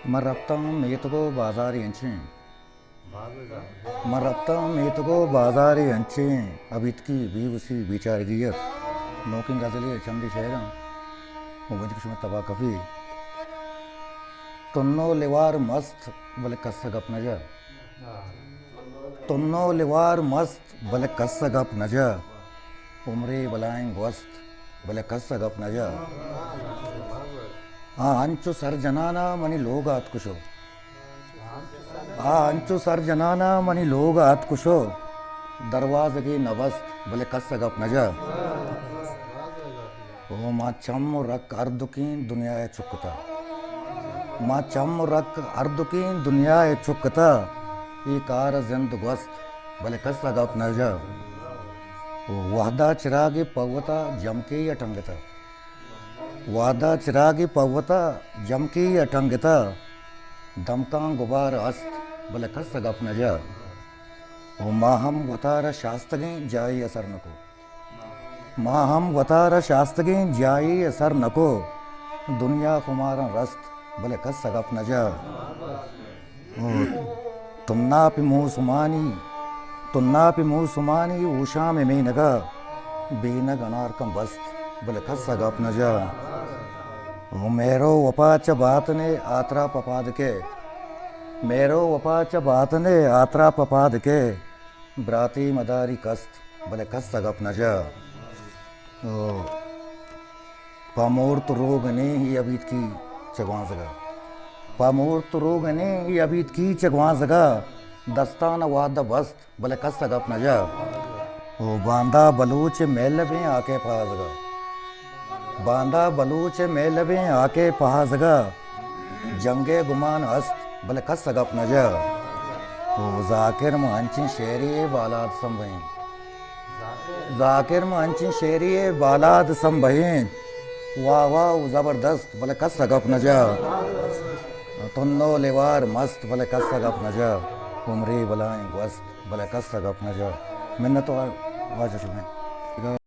Maraptam metugo bazari anchi. Maraptam metugo bazari anchi. Abitki bivusi biçargiyat. Nokin gazeli çamdi şehran. Mubad kishma taba kafi. Tunno livar mast bale kassa gap naja. Tunno livar mast bale kassa gap naja. Umre balain gost bale kassa gap naja. अंचु सर जनाना मनी लोग आत कुशो अंचु सर जनाना मनी लोग आत कुशो दरवाज की नवस्त भले कस गप नजा ओ माँ चम रक अर्द की दुनिया चुकता माँ चम रक अर्द की दुनिया चुकता ये कार जिंद गोस्त भले कस गप नजा वहदा चिरागी पवता जम के अटंगता वादा चिरागी पवता जमकी अटंगता दमका गुबार अस्त बले कस गप नजा ओ माहम वतार शास्त्रगे जाई असर नको माहम वतार शास्त्रगे जाई असर नको दुनिया कुमार रस्त बले कस गप नजा तुन्ना पे मुँह सुमानी ऊषा में नगा बेनग अनार कम बस्त बले कस गप नजा मेरो वपाच बात ने आत्रा पपाद के मेरो वपाच बात ने आत्रा पपाद के ब्राती मदारी कस्त भले कस गप नजा पामूर्त रोग ने ही अबीत की चगवांसगा पामूर्त रोग ने ही अबीत की चगवांसगा दस्तान वाद बस्त भले कस गप नजा ओ बांदा बलूच मेल में आके पासगा बांदा बलूच मेलबे आके पहाजगा जंगे गुमान हस्त भले कस गप नजा ओ जाकिर मंची शेरी बालाद संभयन जाकिर मंची शेरी बालाद संभयन वाह वाह जबरदस्त भले कस गप नजा तुन्नो लिवार मस्त भले कस गप नजा उमरी बलाएं गोस्त भले कस गप नजा मिन्नत वाजह